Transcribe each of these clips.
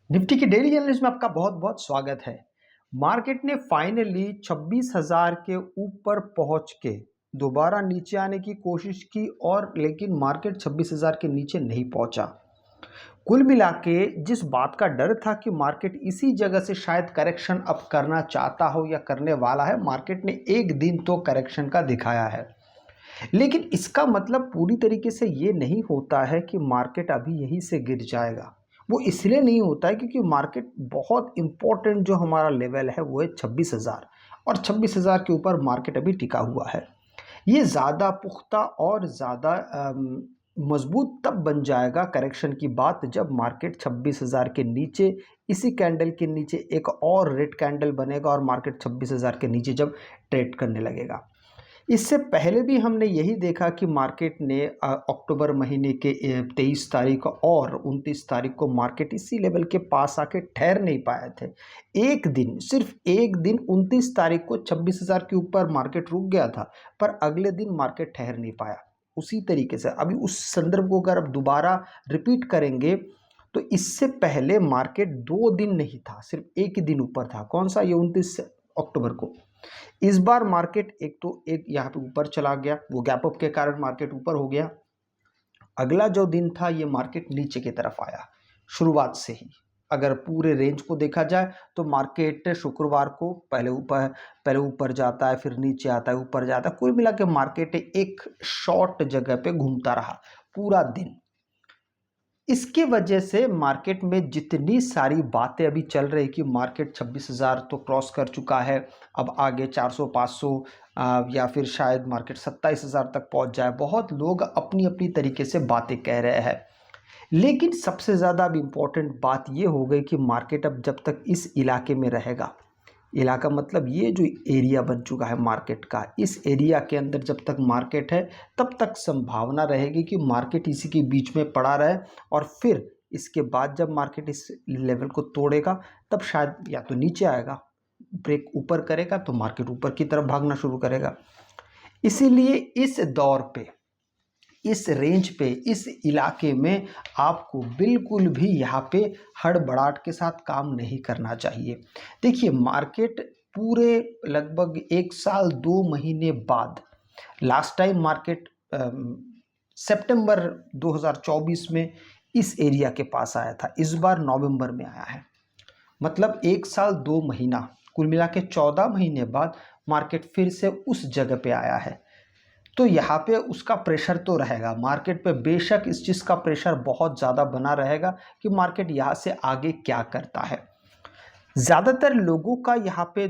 Nifty की daily analysis में आपका बहुत बहुत स्वागत है। मार्केट ने फाइनली 26,000 के ऊपर पहुंच के दोबारा नीचे आने की कोशिश की और लेकिन मार्केट 26,000 के नीचे नहीं पहुंचा। कुल मिला के जिस बात का डर था कि मार्केट इसी जगह से शायद करेक्शन अब करना चाहता हो या करने वाला है, मार्केट ने एक दिन तो करेक्शन का दिखाया है। लेकिन इसका मतलब पूरी तरीके से ये नहीं होता है कि मार्केट अभी यहीं से गिर जाएगा। वो इसलिए नहीं होता है क्योंकि मार्केट बहुत इम्पोर्टेंट जो हमारा लेवल है वो है 26,000 और 26,000 के ऊपर मार्केट अभी टिका हुआ है। ये ज़्यादा पुख्ता और ज़्यादा मजबूत तब बन जाएगा करेक्शन की बात जब मार्केट 26,000 के नीचे, इसी कैंडल के नीचे एक और रेड कैंडल बनेगा और मार्केट 26,000 के नीचे जब ट्रेड करने लगेगा। इससे पहले भी हमने यही देखा कि मार्केट ने अक्टूबर महीने के 23 तारीख और 29 तारीख को मार्केट इसी लेवल के पास आके ठहर नहीं पाए थे। एक दिन, सिर्फ एक दिन 29 तारीख को 26,000 के ऊपर मार्केट रुक गया था, पर अगले दिन मार्केट ठहर नहीं पाया। उसी तरीके से अभी उस संदर्भ को अगर अब दोबारा रिपीट करेंगे तो इससे पहले मार्केट 2 दिन नहीं था, सिर्फ एक ही दिन ऊपर था। कौन सा? ये 29 अक्टूबर को। इस बार मार्केट एक यहाँ पे ऊपर चला गया, वो गैप अप के कारण मार्केट ऊपर हो गया। अगला जो दिन था ये मार्केट नीचे की तरफ आया शुरुआत से ही। अगर पूरे रेंज को देखा जाए तो मार्केट शुक्रवार को पहले ऊपर जाता है, फिर नीचे आता है, ऊपर जाता है। कुल मिला के मार्केट एक शॉर्ट जगह पे घूमता रहा पूरा दिन। इसके वजह से मार्केट में जितनी सारी बातें अभी चल रही कि मार्केट 26,000 तो क्रॉस कर चुका है, अब आगे 400 500 या फिर शायद मार्केट 27,000 तक पहुंच जाए। बहुत लोग अपनी अपनी तरीके से बातें कह रहे हैं, लेकिन सबसे ज़्यादा अब इम्पोर्टेंट बात ये हो गई कि मार्केट अब जब तक इस इलाके में रहेगा, इलाका मतलब ये जो एरिया बन चुका है मार्केट का, इस एरिया के अंदर जब तक मार्केट है तब तक संभावना रहेगी कि मार्केट इसी के बीच में पड़ा रहे और फिर इसके बाद जब मार्केट इस लेवल को तोड़ेगा तब शायद या तो नीचे आएगा, ब्रेक ऊपर करेगा तो मार्केट ऊपर की तरफ भागना शुरू करेगा। इसीलिए इस दौर पे, इस रेंज पे, इस इलाके में आपको बिल्कुल भी यहाँ पे हड़बड़ाहट के साथ काम नहीं करना चाहिए। देखिए, मार्केट पूरे लगभग 1 साल 2 महीने बाद लास्ट टाइम मार्केट सितंबर 2024 में इस एरिया के पास आया था। इस बार नवंबर में आया है, मतलब 1 साल 2 महीना, कुल मिला के 14 महीने बाद मार्केट फिर से उस जगह पे आया है। तो यहाँ पे उसका प्रेशर तो रहेगा मार्केट पे, बेशक इस चीज़ का प्रेशर बहुत ज़्यादा बना रहेगा कि मार्केट यहाँ से आगे क्या करता है। ज़्यादातर लोगों का यहाँ पे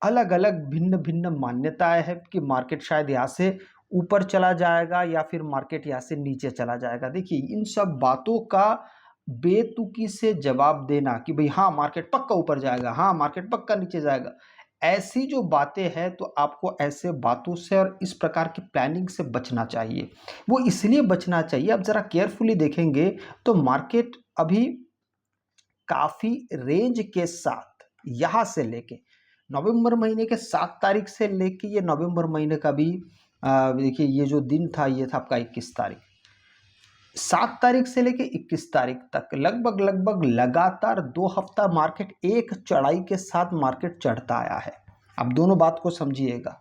अलग अलग भिन्न भिन्न मान्यताएं हैं कि मार्केट शायद यहाँ से ऊपर चला जाएगा या फिर मार्केट यहाँ से नीचे चला जाएगा। देखिए, इन सब बातों का बेतुकी से जवाब देना कि भाई हाँ मार्केट पक्का ऊपर जाएगा, हाँ मार्केट पक्का नीचे जाएगा, ऐसी जो बातें हैं तो आपको ऐसे बातों से और इस प्रकार की प्लानिंग से बचना चाहिए। वो इसलिए बचना चाहिए, अब ज़रा केयरफुली देखेंगे तो मार्केट अभी काफ़ी रेंज के साथ यहाँ से लेके नवंबर महीने के 7 तारीख से लेके ये नवंबर महीने का भी देखिए, ये जो दिन था ये था आपका 21 तारीख। 7 तारीख से लेके 21 तारीख तक लगभग लगभग लगातार 2 हफ्ता मार्केट एक चढ़ाई के साथ मार्केट चढ़ता आया है। अब दोनों बात को समझिएगा।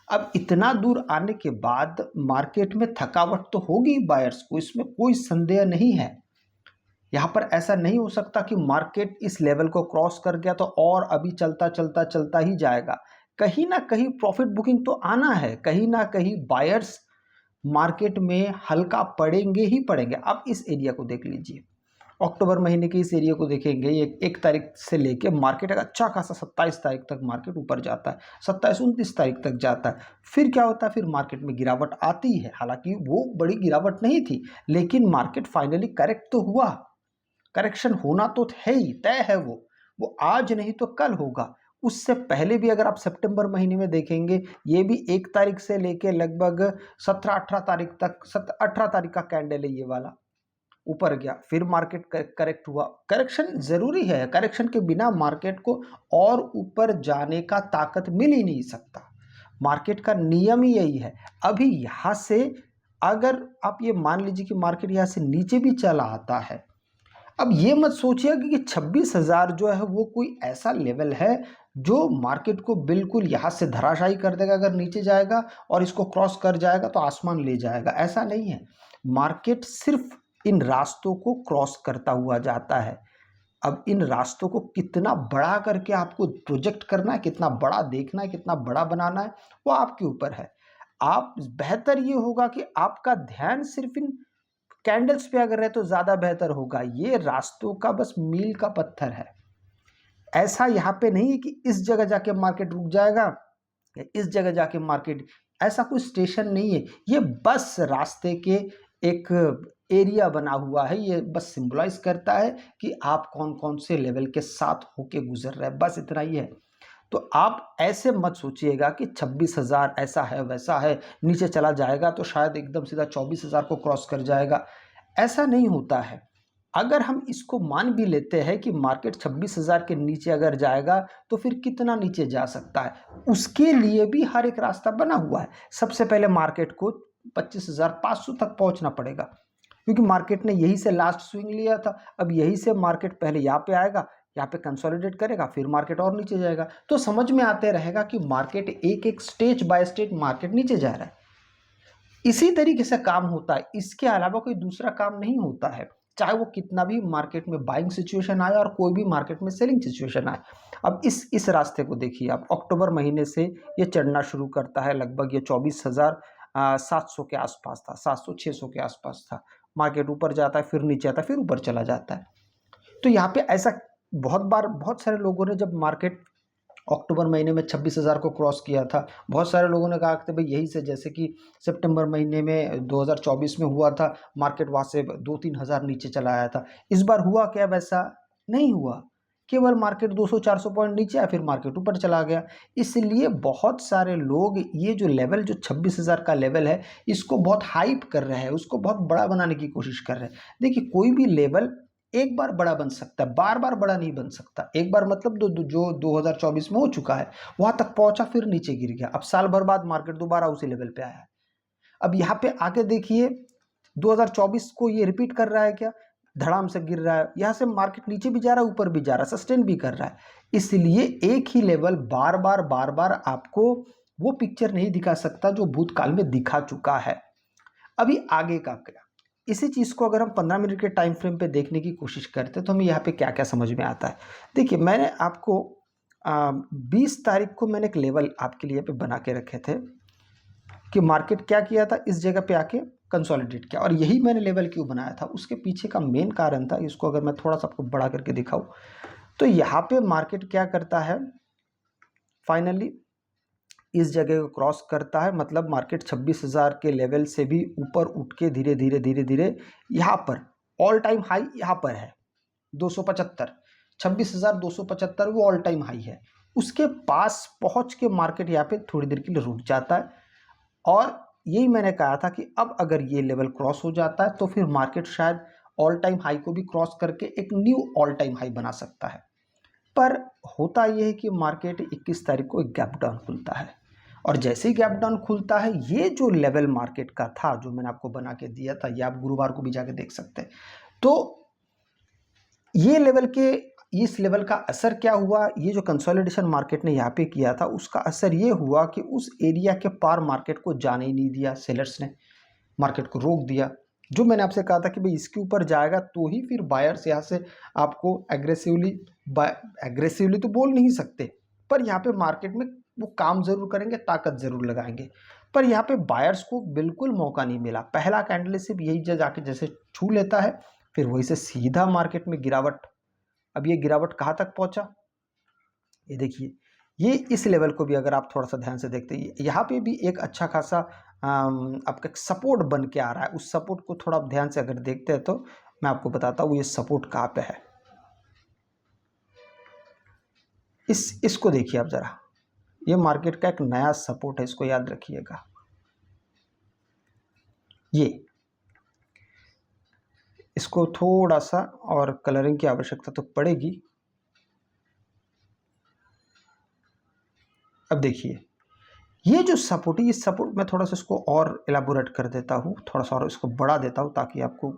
अब इतना दूर आने के बाद मार्केट में थकावट तो होगी बायर्स को, इसमें कोई संदेह नहीं है। यहाँ पर ऐसा नहीं हो सकता कि मार्केट इस लेवल को क्रॉस कर गया तो और अभी चलता चलता चलता ही जाएगा। कहीं ना कहीं प्रॉफिट बुकिंग तो आना है, कहीं ना कहीं बायर्स मार्केट में हल्का पड़ेंगे ही पड़ेंगे। आप इस एरिया को देख लीजिए, अक्टूबर महीने के इस एरिया को देखेंगे, ये 1 तारीख से लेके मार्केट एक अच्छा खासा 27 तारीख तक मार्केट ऊपर जाता है, 27-29 तारीख तक जाता है। फिर क्या होता है? फिर मार्केट में गिरावट आती है, हालांकि वो बड़ी गिरावट नहीं थी, लेकिन मार्केट फाइनली करेक्ट तो हुआ। करेक्शन होना तो है ही, तय है वो आज नहीं तो कल होगा। उससे पहले भी अगर आप सितंबर महीने में देखेंगे, ये भी 1 तारीख से लेके लगभग 17-18 तारीख तक, 18 तारीख का कैंडल है ये वाला, ऊपर गया, फिर मार्केट करेक्ट हुआ। करेक्शन जरूरी है, करेक्शन के बिना मार्केट को और ऊपर जाने का ताकत मिल ही नहीं सकता। मार्केट का नियम ही यही है। अभी यहाँ से अगर आप ये मान लीजिए कि मार्केट यहाँ से नीचे भी चला आता है, अब ये मत सोचिएगा कि 26,000 जो है वो कोई ऐसा लेवल है जो मार्केट को बिल्कुल यहाँ से धराशायी कर देगा अगर नीचे जाएगा, और इसको क्रॉस कर जाएगा तो आसमान ले जाएगा, ऐसा नहीं है। मार्केट सिर्फ इन रास्तों को क्रॉस करता हुआ जाता है। अब इन रास्तों को कितना बड़ा करके आपको प्रोजेक्ट करना है, कितना बड़ा देखना है, कितना बड़ा बनाना है, वो आपके ऊपर है। आप बेहतर ये होगा कि आपका ध्यान सिर्फ इन कैंडल्स पे अगर रहे तो ज़्यादा बेहतर होगा। ये रास्तों का बस मील का पत्थर है। ऐसा यहाँ पे नहीं है कि इस जगह जाके मार्केट रुक जाएगा या इस जगह जाके मार्केट, ऐसा कोई स्टेशन नहीं है। ये बस रास्ते के एक एरिया बना हुआ है। ये बस सिंबलाइज करता है कि आप कौन कौन से लेवल के साथ होके गुजर रहे हैं, बस इतना ही है। तो आप ऐसे मत सोचिएगा कि 26,000 ऐसा है वैसा है, नीचे चला जाएगा तो शायद एकदम सीधा 24,000 को क्रॉस कर जाएगा, ऐसा नहीं होता है। अगर हम इसको मान भी लेते हैं कि मार्केट 26,000 के नीचे अगर जाएगा तो फिर कितना नीचे जा सकता है, उसके लिए भी हर एक रास्ता बना हुआ है। सबसे पहले मार्केट को 25,500 तक पहुंचना पड़ेगा, क्योंकि मार्केट ने यही से लास्ट स्विंग लिया था। अब यही से मार्केट पहले यहाँ पे आएगा, यहाँ पे कंसोलिडेट करेगा, फिर मार्केट और नीचे जाएगा। तो समझ में आते रहेगा कि मार्केट एक एक स्टेज बाय स्टेज मार्केट नीचे जा रहा है। इसी तरीके से काम होता है, इसके अलावा कोई दूसरा काम नहीं होता है। चाहे वो कितना भी मार्केट में बाइंग सिचुएशन आए और कोई भी मार्केट में सेलिंग सिचुएशन आए। अब इस रास्ते को देखिए आप, अक्टूबर महीने से ये चढ़ना शुरू करता है। लगभग ये 24,700 के आसपास था, 700-600 के आसपास था। मार्केट ऊपर जाता है, फिर नीचे आता है, फिर ऊपर चला जाता है। तो यहाँ पे ऐसा बहुत बार बहुत सारे लोगों ने, जब मार्केट अक्टूबर महीने में 26,000 को क्रॉस किया था, बहुत सारे लोगों ने कहा कि भाई यही से, जैसे कि सितंबर महीने में 2024 में हुआ था, मार्केट वहाँ से 2-3 हज़ार नीचे चला आया था। इस बार हुआ क्या? वैसा नहीं हुआ, केवल मार्केट 200-400 पॉइंट नीचे आया, फिर मार्केट ऊपर चला गया। इसलिए बहुत सारे लोग ये जो लेवल, जो 26,000 का लेवल है, इसको बहुत हाइप कर रहे हैं, उसको बहुत बड़ा बनाने की कोशिश कर रहे हैं। देखिए, कोई भी लेवल एक बार बड़ा बन सकता है, बार बार बड़ा नहीं बन सकता। एक बार मतलब जो 2024 में हो चुका है, वहां तक पहुंचा, फिर नीचे गिर गया। अब साल भर बाद मार्केट दोबारा उसी लेवल पे आया है। अब यहाँ पे आके देखिए, 2024 को ये रिपीट कर रहा है क्या? धड़ाम से गिर रहा है, यहाँ से मार्केट नीचे भी जा रहा है, ऊपर भी जा रहा है, सस्टेन भी कर रहा है। इसलिए एक ही लेवल बार बार आपको वो पिक्चर नहीं दिखा सकता जो भूतकाल में दिखा चुका है। अभी आगे का क्या, इसी चीज़ को अगर हम 15 मिनट के टाइम फ्रेम पे देखने की कोशिश करते हैं तो हमें यहाँ पे क्या क्या समझ में आता है। देखिए, मैंने आपको 20 तारीख को मैंने एक लेवल आपके लिए पे बना के रखे थे कि मार्केट क्या किया था, इस जगह पे आके कंसोलिडेट किया, और यही मैंने लेवल क्यों बनाया था, उसके पीछे का मेन कारण था। इसको अगर मैं थोड़ा सा आपको बड़ा करके दिखाऊं तो यहाँ पे मार्केट क्या करता है, फाइनली इस जगह को क्रॉस करता है। मतलब मार्केट 26,000 के लेवल से भी ऊपर उठ के धीरे धीरे धीरे धीरे यहाँ पर ऑल टाइम हाई यहाँ पर है 275, 26,275 वो ऑल टाइम हाई है। उसके पास पहुँच के मार्केट यहाँ पे थोड़ी देर के लिए रुक जाता है, और यही मैंने कहा था कि अब अगर ये लेवल क्रॉस हो जाता है तो फिर मार्केट शायद ऑल टाइम हाई को भी क्रॉस करके एक न्यू ऑल टाइम हाई बना सकता है। पर होता यह है कि मार्केट 21 तारीख को एक गैप डाउन खुलता है, और जैसे ही गैप डाउन खुलता है, ये जो लेवल मार्केट का था जो मैंने आपको बना के दिया था, ये आप गुरुवार को भी जाके देख सकते हैं। तो ये लेवल के, इस लेवल का असर क्या हुआ, ये जो कंसोलिडेशन मार्केट ने यहाँ पे किया था, उसका असर ये हुआ कि उस एरिया के पार मार्केट को जाने ही नहीं दिया। सेलर्स ने मार्केट को रोक दिया। जो मैंने आपसे कहा था कि भाई इसके ऊपर जाएगा तो ही फिर बायर्स यहाँ से आपको एग्रेसिवली तो बोल नहीं सकते, पर यहाँ पे मार्केट में वो काम जरूर करेंगे, ताकत जरूर लगाएंगे। पर यहाँ पे बायर्स को बिल्कुल मौका नहीं मिला। पहला कैंडल सिर्फ यही जाके जैसे छू लेता है, फिर वही से सीधा मार्केट में गिरावट। अब ये गिरावट कहाँ तक पहुँचा, ये देखिए। ये इस लेवल को भी अगर आप थोड़ा सा ध्यान से देखते हैं, यहाँ पे भी एक अच्छा खासा आपका सपोर्ट बन के आ रहा है। उस सपोर्ट को थोड़ा आप ध्यान से अगर देखते हैं तो मैं आपको बताता हूँ ये सपोर्ट कहाँ पे है। इसको देखिए आप जरा, ये मार्केट का एक नया सपोर्ट है, इसको याद रखिएगा। ये इसको थोड़ा सा और कलरिंग की आवश्यकता तो पड़ेगी। अब देखिए, ये जो सपोर्ट है, ये सपोर्ट मैं थोड़ा सा इसको और एलाबोरेट कर देता हूँ, थोड़ा सा और इसको बढ़ा देता हूँ, ताकि आपको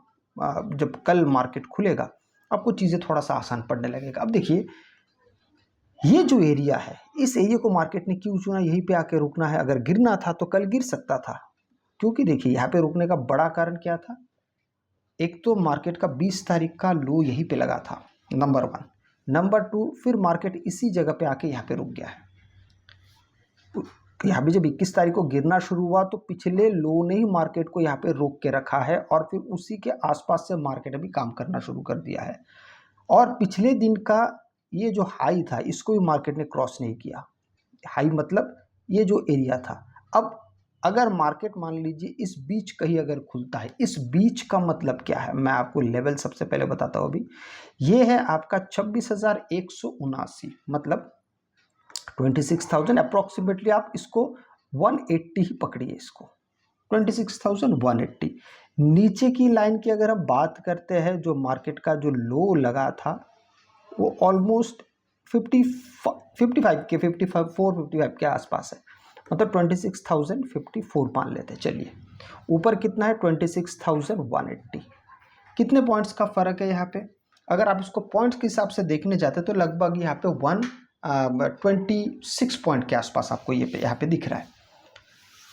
जब कल मार्केट खुलेगा आपको चीज़ें थोड़ा सा आसान पड़ने लगेगा। अब देखिए ये जो एरिया है, इस एरिया को मार्केट ने क्यों चुना, यहीं पे आके रुकना है। अगर गिरना था तो कल गिर सकता था, क्योंकि देखिए यहाँ पे रुकने का बड़ा कारण क्या था, एक तो मार्केट का 20 तारीख का लो यहीं पे लगा था, नंबर 1। नंबर 2, फिर मार्केट इसी जगह पे आके यहाँ पे रुक गया है। यहाँ पे जब 21 तारीख को गिरना शुरू हुआ तो पिछले लो ने ही मार्केट को यहाँ पे रोक के रखा है, और फिर उसी के आसपास से मार्केट अभी काम करना शुरू कर दिया है। और पिछले दिन का ये जो हाई था, इसको भी मार्केट ने क्रॉस नहीं किया। हाई मतलब ये जो एरिया था। अब अगर मार्केट मान लीजिए इस बीच कहीं अगर खुलता है, इस बीच का मतलब क्या है, मैं आपको लेवल सबसे पहले बताता हूँ। अभी ये है आपका 26,179, मतलब 26,000 अप्रोक्सीमेटली। आप इसको 180 ही पकड़िए, इसको 26,180। नीचे की लाइन की अगर हम बात करते हैं, जो मार्केट का जो लो लगा था वो ऑलमोस्ट 55 के 55 के आसपास है, मतलब 26,054 मान लेते हैं। चलिए ऊपर कितना है, 26,180। कितने पॉइंट्स का फ़र्क है यहाँ पे, अगर आप इसको पॉइंट्स के हिसाब से देखने जाते तो लगभग यहाँ पे 126 पॉइंट के आसपास आपको ये यहाँ पे दिख रहा है।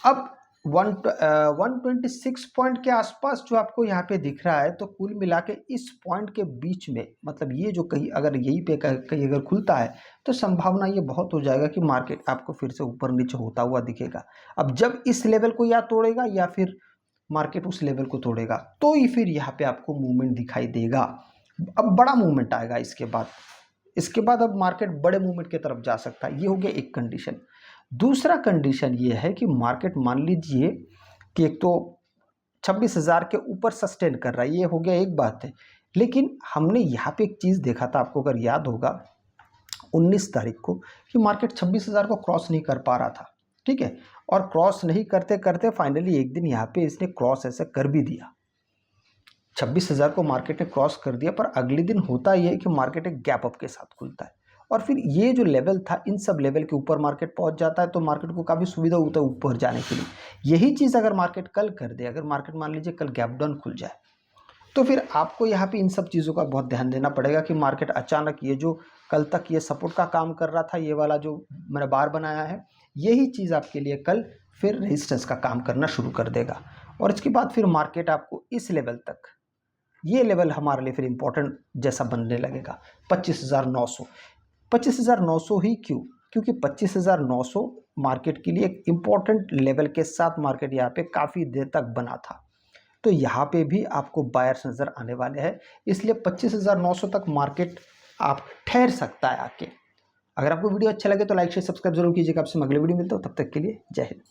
अब 126 पॉइंट के आसपास जो आपको यहाँ पे दिख रहा है, तो कुल मिला के इस पॉइंट के बीच में, मतलब ये जो कहीं अगर यहीं पे कहीं अगर खुलता है तो संभावना ये बहुत हो जाएगा कि मार्केट आपको फिर से ऊपर नीचे होता हुआ दिखेगा। अब जब इस लेवल को या तोड़ेगा या फिर मार्केट उस लेवल को तोड़ेगा, तो ही फिर यहाँ पे आपको मूवमेंट दिखाई देगा। अब बड़ा मूवमेंट आएगा इसके बाद अब मार्केट बड़े मूवमेंट की तरफ जा सकता है। ये हो गया एक कंडीशन। दूसरा कंडीशन ये है कि मार्केट मान लीजिए कि एक तो 26,000 के ऊपर सस्टेन कर रहा है, ये हो गया एक बात है। लेकिन हमने यहाँ पे एक चीज़ देखा था, आपको अगर याद होगा 19 तारीख को, कि मार्केट 26,000 को क्रॉस नहीं कर पा रहा था, ठीक है। और क्रॉस नहीं करते करते फाइनली एक दिन यहाँ पे इसने क्रॉस ऐसे कर भी दिया। 26,000 को मार्केट ने क्रॉस कर दिया, पर अगले दिन होता यह है कि मार्केट एक गैप अप के साथ खुलता है, और फिर ये जो लेवल था, इन सब लेवल के ऊपर मार्केट पहुंच जाता है, तो मार्केट को काफ़ी सुविधा होता है ऊपर जाने के लिए। यही चीज़ अगर मार्केट कल कर दे, अगर मार्केट मान लीजिए कल गैप डाउन खुल जाए, तो फिर आपको यहाँ पे इन सब चीज़ों का बहुत ध्यान देना पड़ेगा कि मार्केट अचानक ये जो कल तक ये सपोर्ट का काम कर रहा था, ये वाला जो मैंने बार बनाया है, यही चीज़ आपके लिए कल फिर रेजिस्टेंस का काम करना शुरू कर देगा। और इसके बाद फिर मार्केट आपको इस लेवल तक, ये लेवल हमारे लिए फिर इंपॉर्टेंट जैसा बनने लगेगा, 25,900। 25,900 ही क्यों, क्योंकि 25,900 मार्केट के लिए एक इम्पॉर्टेंट लेवल के साथ मार्केट यहाँ पे काफ़ी देर तक बना था, तो यहाँ पे भी आपको बायर्स नज़र आने वाले हैं। इसलिए 25,900 तक मार्केट आप ठहर सकता है आके। अगर आपको वीडियो अच्छा लगे तो लाइक शेयर सब्सक्राइब जरूर कीजिएगा। आपसे अगले वीडियो मिलता हूँ, तब तक के लिए जय हिंद।